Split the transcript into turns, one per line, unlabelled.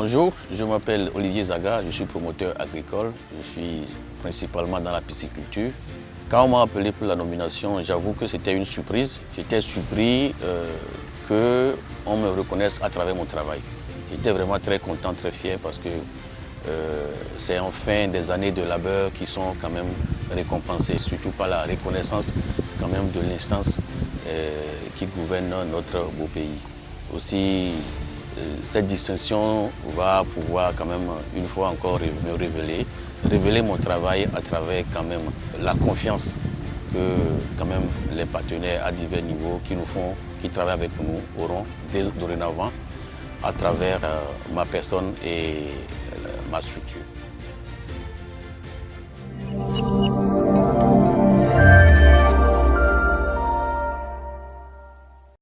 Bonjour, je m'appelle Olivier Zaga, je suis promoteur agricole, je suis principalement dans la pisciculture. Quand on m'a appelé pour la nomination, j'avoue que c'était une surprise. J'étais surpris qu'on me reconnaisse à travers mon travail. J'étais vraiment très content, très fier parce que c'est enfin des années de labeur qui sont quand même récompensées, surtout par la reconnaissance quand même de l'instance qui gouverne notre beau pays. Aussi, cette distinction va pouvoir quand même une fois encore me révéler mon travail à travers quand même la confiance que quand même les partenaires à divers niveaux qui travaillent avec nous auront dorénavant à travers ma personne et ma structure.